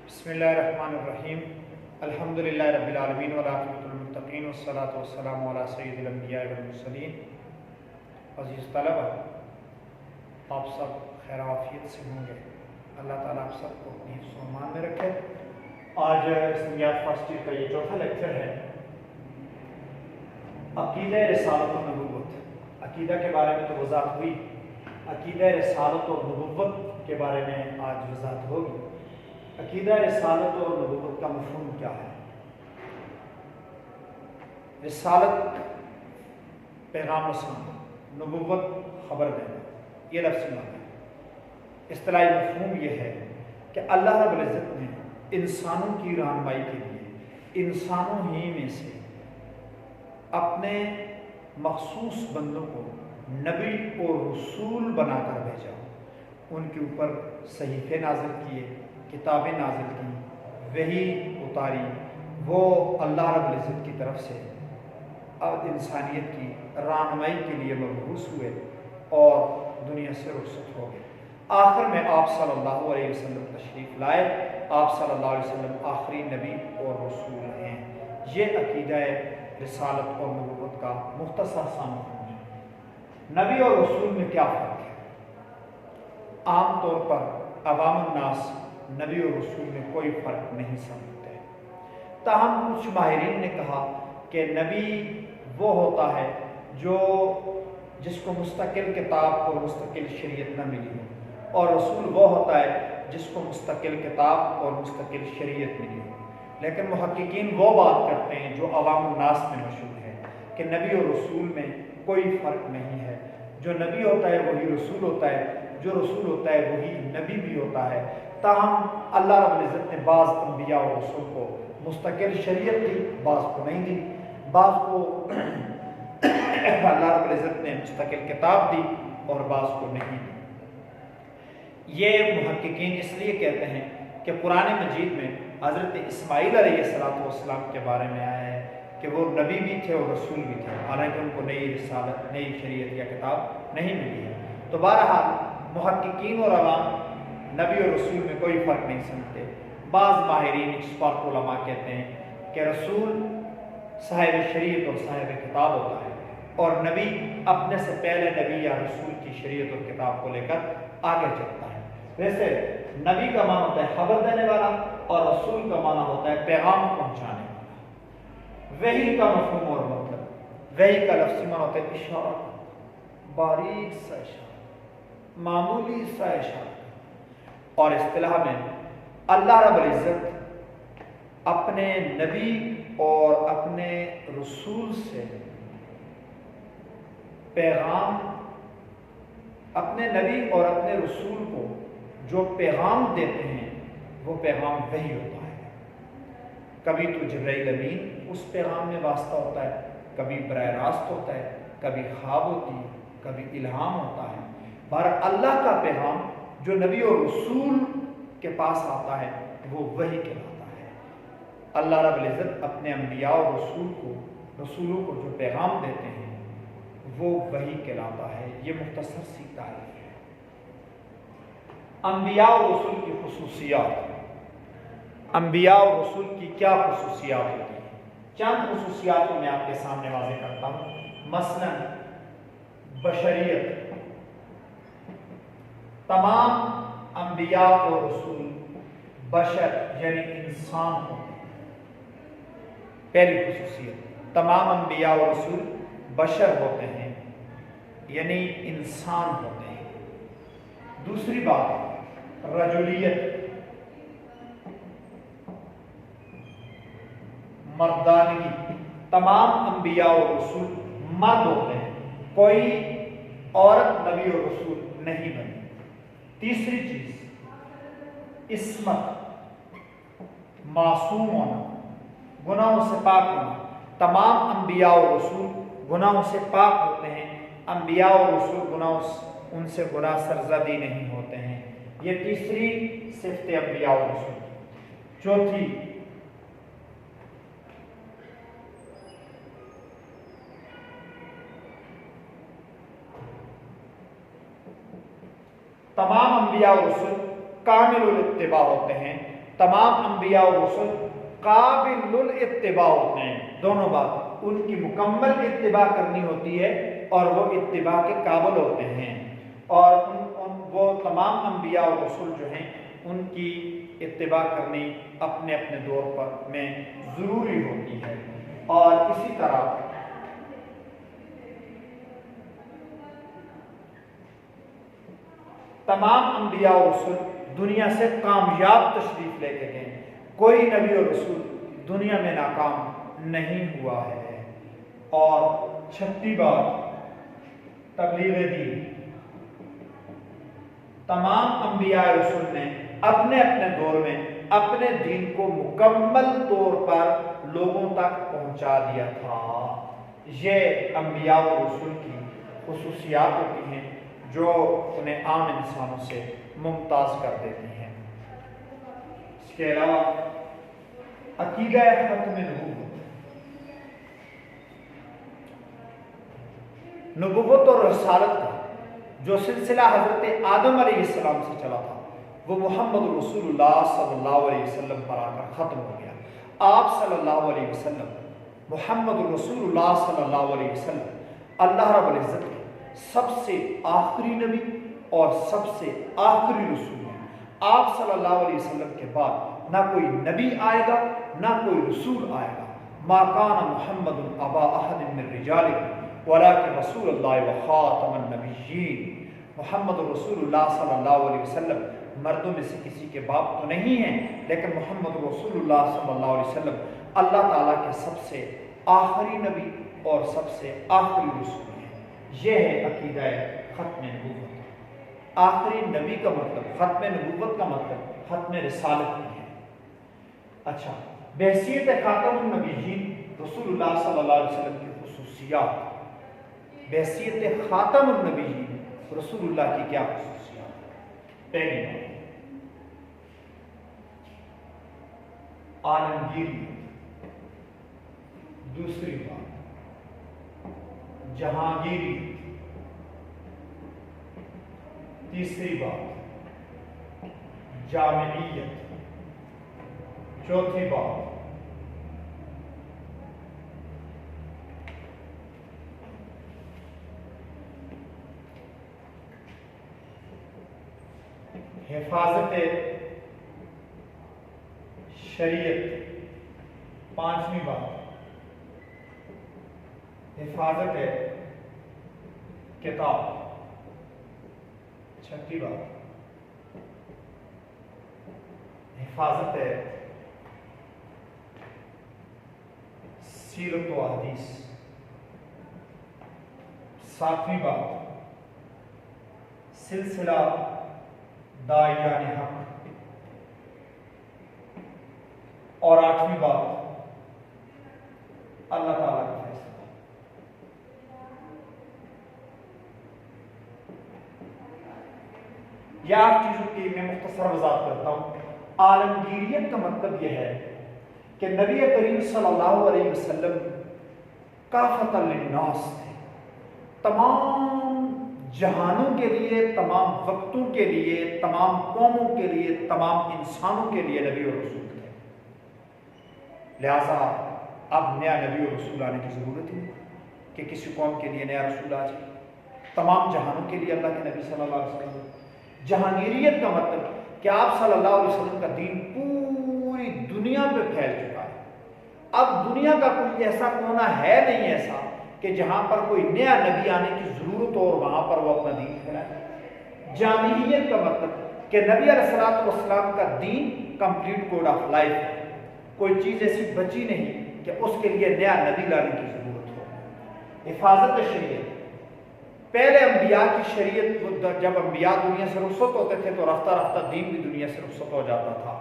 بسم اللہ الرحمن الرحیم الحمدللہ رب العالمین والعاقبۃ للمتقین والصلاۃ والسلام علی سید الانبیاء والمرسلین۔ عزیز طلبہ، آپ سب خیر عافیت سے ہوں گے۔ اللہ تعالیٰ آپ سب کو اپنی حفظ و امان میں رکھے۔ آج اسلامیات فرسٹ ایئر کا یہ چوتھا لیکچر ہے، عقیدہ رسالت و نبوت۔ عقیدہ کے بارے میں تو وضاحت ہوئی، عقیدہ رسالت و نبوت کے بارے میں آج وضاحت ہوگی۔ عقیدہ رسالت اور نبوت کا مفہوم کیا ہے؟ رسالت پیغام رسانا، نبوت خبر دینا، یہ لفظی معنی ہے۔ اصطلاحی مفہوم یہ ہے کہ اللہ رب العزت نے انسانوں کی رہنمائی کے لیے انسانوں ہی میں سے اپنے مخصوص بندوں کو نبی اور رسول بنا کر بھیجا، ان کے اوپر صحیفے نازل کیے، کتابیں نازل کی، وحی اتاری، وہ اللہ رب العزت کی طرف سے انسانیت کی رہنمائی کے لیے مبعوث ہوئے اور دنیا سے رخصت ہو گئے۔ آخر میں آپ صلی اللہ علیہ وسلم تشریف لائے۔ آپ صلی اللہ علیہ وسلم آخری نبی اور رسول ہیں۔ یہ عقیدہ رسالت اور نبوت کا مختصر سا مفہوم ہے۔ نبی اور رسول میں کیا فرق ہے؟ عام طور پر عوام الناس نبی اور رسول میں کوئی فرق نہیں سمجھتے، تاہم کچھ ماہرین نے کہا کہ نبی وہ ہوتا ہے جس کو مستقل کتاب اور مستقل شریعت نہ ملی ہو، اور رسول وہ ہوتا ہے جس کو مستقل کتاب اور مستقل شریعت ملی ہو۔ لیکن محققین وہ بات کرتے ہیں جو عوام الناس میں مشہور ہے کہ نبی اور رسول میں کوئی فرق نہیں ہے۔ جو نبی ہوتا ہے وہی رسول ہوتا ہے، جو رسول ہوتا ہے وہی نبی بھی ہوتا ہے۔ تاہم اللہ رب العزت نے بعض انبیاء اور رسول کو مستقل شریعت دی، بعض کو نہیں دی، بعض کو اللہ رب العزت نے مستقل کتاب دی اور بعض کو نہیں دی۔ یہ محققین اس لیے کہتے ہیں کہ قرآن مجید میں حضرت اسماعیل علیہ السلام کے بارے میں آیا ہے کہ وہ نبی بھی تھے اور رسول بھی تھے، حالانکہ ان کو نئی رسالت، نئی شریعت یا کتاب نہیں ملی ہے۔ تو بہرحال محققین اور عوام نبی اور رسول میں کوئی فرق نہیں سمجھتے۔ بعض ماہرین ایکسپرٹ علماء کہتے ہیں کہ رسول صاحب شریعت اور صاحب کتاب ہوتا ہے، اور نبی اپنے سے پہلے نبی یا رسول کی شریعت اور کتاب کو لے کر آگے چلتا ہے۔ ویسے نبی کا معنی ہوتا ہے خبر دینے والا، اور رسول کا معنی ہوتا ہے پیغام پہنچانے والا۔ وحی کا مفہوم اور مطلب، وحی کا لفظی معنی ہوتا ہے اشارہ، باریک سا اشارہ، معمولی سا اشارہ، اور اصطلاح میں اللہ رب العزت اپنے نبی اور اپنے رسول سے پیغام، اپنے نبی اور اپنے رسول کو جو پیغام دیتے ہیں وہ پیغام وحی ہوتا ہے۔ کبھی تو جبرائیل امین اس پیغام میں واسطہ ہوتا ہے، کبھی براہ راست ہوتا ہے، کبھی خواب ہوتی ہے، کبھی الہام ہوتا ہے۔ بہرحال اللہ کا پیغام جو نبی اور رسول کے پاس آتا ہے وہ وحی کہلاتا ہے۔ اللہ رب العزت اپنے انبیاء اور رسولوں کو جو پیغام دیتے ہیں وہ وحی کہلاتا ہے۔ یہ مختصر سی تعریف ہے۔ انبیاء اور رسول کی خصوصیات، انبیاء اور رسول کی کیا خصوصیات ہوتی ہیں؟ چند خصوصیات کو میں آپ کے سامنے واضح کرتا ہوں۔ مثلا بشریت، تمام انبیاء اور رسول بشر یعنی انسان ہوتے ہیں۔ پہلی خصوصیت، تمام انبیاء اور رسول بشر ہوتے ہیں یعنی انسان ہوتے ہیں۔ دوسری بات، رجولیت، مردانگی، تمام انبیاء اور رسول مرد ہوتے ہیں، کوئی عورت نبی اور رسول نہیں بنی۔ تیسری چیز، عصمت، معصوم ہونا، گناہوں سے پاک ہونا۔ تمام انبیاء اور رسول گناہوں سے پاک ہوتے ہیں، انبیاء اور رسول ان سے گناہ سرزدی نہیں ہوتے ہیں۔ یہ تیسری صفت انبیاء اور رسول۔ چوتھی، تمام انبیاء اور رسول کامل الاتباع ہوتے ہیں، تمام انبیاء و رسول قابل الاتباع ہوتے ہیں، دونوں بات، ان کی مکمل اتباع کرنی ہوتی ہے اور وہ اتباع کے قابل ہوتے ہیں، اور وہ تمام انبیاء و رسول جو ہیں ان کی اتباع کرنی اپنے اپنے دور پر میں ضروری ہوتی ہے۔ اور اسی طرح تمام انبیاء و رسول دنیا سے کامیاب تشریف لے کے گئے، کوئی نبی اور رسول دنیا میں ناکام نہیں ہوا ہے۔ اور چھٹی بات، تبلیغ دین، تمام انبیاء رسول نے اپنے اپنے دور میں اپنے دین کو مکمل طور پر لوگوں تک پہنچا دیا تھا۔ یہ انبیاء و رسول کی خصوصیات ہوتی ہیں جو انہیں عام انسانوں سے ممتاز کر دیتی ہیں۔ اس کے علاوہ عقیدہ ختم نبوت اور رسالت کا جو سلسلہ حضرت آدم علیہ السلام سے چلا تھا وہ محمد رسول اللہ صلی اللہ علیہ وسلم پر آ کر ختم ہو گیا۔ آپ صلی اللہ علیہ وسلم، محمد رسول اللہ صلی اللہ علیہ وسلم اللہ رب العزت کے سب سے آخری نبی اور سب سے آخری رسول ہیں۔ آپ صلی اللہ علیہ وسلم کے بعد نہ کوئی نبی آئے گا نہ کوئی رسول آئے گا۔ ما کان محمد ابا احد من رجالکم ولکن رسول اللہ وخاتم النبیین۔ محمد رسول اللہ صلی اللہ علیہ وسلم مردوں میں سے کسی کے باپ تو نہیں ہیں، لیکن محمد رسول اللہ صلی اللہ علیہ وسلم اللہ تعالیٰ کے سب سے آخری نبی اور سب سے آخری رسول ہیں۔ یہ ہے عقیدہ ختم نبوت۔ آخری نبی کا مطلب، ختم نبوت کا مطلب ختم رسالت بھی ہے۔ اچھا، بحیثیت خاتم النبیین رسول اللہ صلی اللہ علیہ وسلم کی خصوصیات، بحیثیت خاتم النبیین رسول اللہ کی کیا خصوصیات؟ پہلی بات عالمگیری، دوسری بات جہانگیری، تیسری بات جامعیت، چوتھی بات حفاظت شریعت، پانچویں بات حفاظت کتاب، چھٹی بات حفاظت سیرت و حدیث، ساتویں بات سلسلہ داعیان حق، اور آٹھویں بات اللہ تعالیٰ کا فیصلہ۔ یہ 8 چیزوں کی میں مختصر وضاحت کرتا ہوں۔ عالمگیریت کا مطلب یہ ہے کہ نبی کریم صلی اللہ علیہ وسلم کافۃ للناس تھے، تمام جہانوں کے لیے، تمام وقتوں کے لیے، تمام قوموں کے لیے، تمام انسانوں کے لیے نبی اور رسول تھے۔ لہٰذا اب نیا نبی اور رسول آنے کی ضرورت ہی نہیں کہ کسی قوم کے لیے نیا رسول آ جائے، تمام جہانوں کے لیے اللہ کے نبی صلی اللہ علیہ وسلم۔ جہانگیریت کا مطلب کہ آپ صلی اللہ علیہ وسلم کا دین پوری دنیا پہ پھیل چکا ہے۔ اب دنیا کا کوئی ایسا کونا ہے نہیں ایسا کہ جہاں پر کوئی نیا نبی آنے کی ضرورت ہو اور وہاں پر وہ اپنا دین پھیلائے۔ جامعیت کا مطلب کہ نبی علیہ الصلوۃ والسلام کا دین کمپلیٹ کوڈ آف لائف ہے، کوئی چیز ایسی بچی نہیں کہ اس کے لیے نیا نبی لانے کی ضرورت ہو۔ حفاظت شریعت، پہلے انبیاء کی شریعت، جب انبیاء دنیا سے رخصت ہوتے تھے تو رفتہ رفتہ دین بھی دنیا سے رخصت ہو جاتا تھا،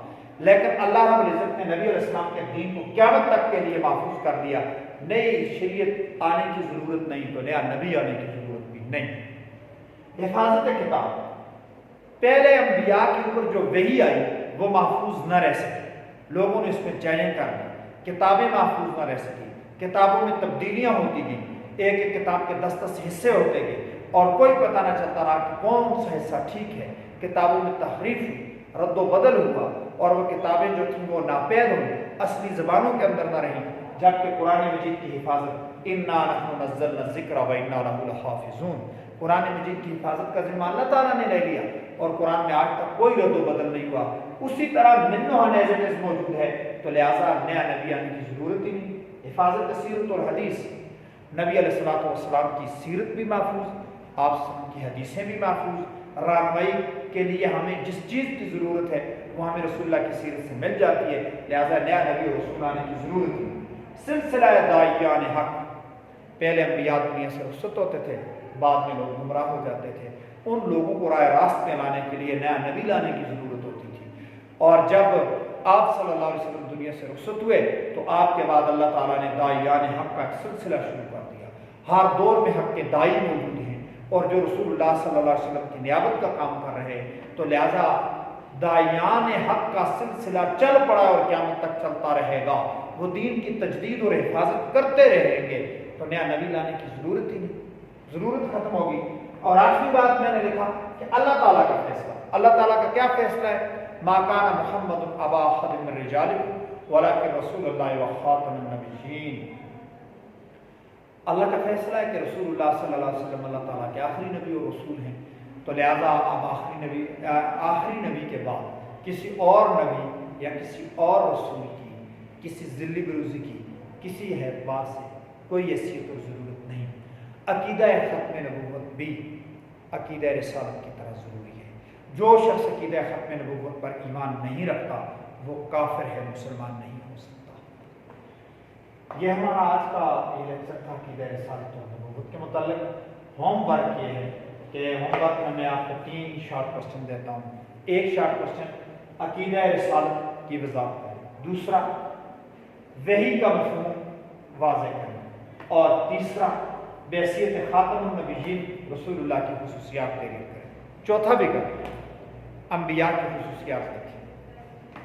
لیکن اللہ رب العزت نے نبی علیہ السلام کے دین کو قیامت تک کے لیے محفوظ کر دیا۔ نئی شریعت آنے کی ضرورت نہیں تو نیا نبی آنے کی ضرورت بھی نہیں۔ حفاظت کتاب، پہلے انبیاء کے اوپر جو وحی آئی وہ محفوظ نہ رہ سکی، لوگوں نے اس میں چیلنج کر دی، کتابیں محفوظ نہ رہ سکی، کتابوں میں تبدیلیاں ہوتی گئیں، ایک ایک کتاب کے 10 حصے ہوتے گئے اور کوئی پتہ نہ چلتا رہا کہ کون سا حصہ ٹھیک ہے، کتابوں میں تحریف ہوئی۔ رد و بدل ہوا اور وہ کتابیں جو تھیں وہ ناپید ہوئی، اصلی زبانوں کے اندر نہ رہیں، جبکہ قرآن مجید کی حفاظت انا نحن نزلنا الذکر و انا لہ لحافظون، قرآن مجید کی حفاظت کا ذمہ اللہ تعالیٰ نے لے لیا اور قرآن میں آج تک کوئی رد و بدل نہیں ہوا۔ اسی طرح منہا ایز اٹ از موجود ہے، تو لہٰذا نیا نبی آنے کی ضرورت ہی نہیں۔ حفاظت سیرت اور حدیث، نبی علیہ الصلوۃ والسلام کی سیرت بھی محفوظ، آپ کی حدیثیں بھی محفوظ، رہنمائی کے لیے ہمیں جس چیز کی ضرورت ہے وہ ہمیں رسول اللہ کی سیرت سے مل جاتی ہے، لہٰذا نیا نبی اور رسول آنے کی ضرورت نہیں۔ سلسلہ داعیان حق، پہلے انبیاء دنیا سے رخصت ہوتے تھے، بعد میں لوگ گمراہ ہو جاتے تھے، ان لوگوں کو راہ راست پہ لانے کے لیے نیا نبی لانے کی ضرورت ہوتی تھی۔ اور جب آپ صلی اللہ علیہ وسلم دنیا سے رخصت ہوئے تو آپ کے بعد اللہ تعالیٰ نے داعیان حق کا ایک سلسلہ شروع کر دیا۔ ہر دور میں حق کے داعی موجود ہیں اور جو رسول اللہ صلی اللہ علیہ وسلم کی نیابت کا کام کر رہے ہیں، تو لہٰذا داعیان حق کا سلسلہ چل پڑا اور قیامت تک چلتا رہے گا، وہ دین کی تجدید اور حفاظت کرتے رہیں گے، تو نیا نبی لانے کی ضرورت ہی نہیں، ضرورت ختم ہوگی۔ اور آخری بات میں نے لکھا کہ اللہ تعالیٰ کا فیصلہ، اللہ تعالیٰ کا کیا فیصلہ ہے؟ ما کان محمد ابا احد من رجالکم ولکن رسول اللہ وخاتم النبیین، اللہ کا فیصلہ ہے کہ رسول اللہ صلی اللہ علیہ وسلم اللہ تعالیٰ کے آخری نبی اور رسول ہیں، تو لہذا اب آخری نبی کے بعد کسی اور نبی یا کسی اور رسول کی، کسی ذلی بروزی کی، کسی اعتبار سے کوئی حیثیت اور ضرورت نہیں۔ عقیدہ ختم نبوت بھی عقیدہ رسالت کی طرح ضروری ہے۔ جو شخص عقیدہ ختم نبوت پر ایمان نہیں رکھتا وہ کافر ہے، مسلمان نہیں ہو سکتا۔ یہ ہمارا آج کا یہ لیکچر تھا عقیدہ رسالت اور نبوت کے متعلق۔ ہوم ورک یہ ہے کہ ہوم ورک میں آپ کو 3 شارٹ کوسچن دیتا ہوں۔ ایک شارٹ کوسچن عقیدہ رسالت کی وضاحت کریں، دوسرا وحی کا مفہوم واضح کریں، اور تیسرا بحیثیت خاتم النبیین رسول اللہ کی خصوصیات تحریر کریں۔ چوتھا بھی کریں، انبیاء کی خصوصیات لکھیں،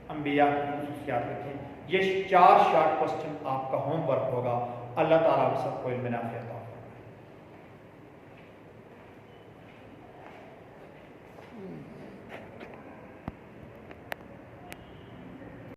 انبیاء کی خصوصیات لکھیں۔ یہ 4 شارٹ کوسچن آپ کا ہوم ورک ہوگا۔ اللہ تعالیٰ سب کو علم نافع عطا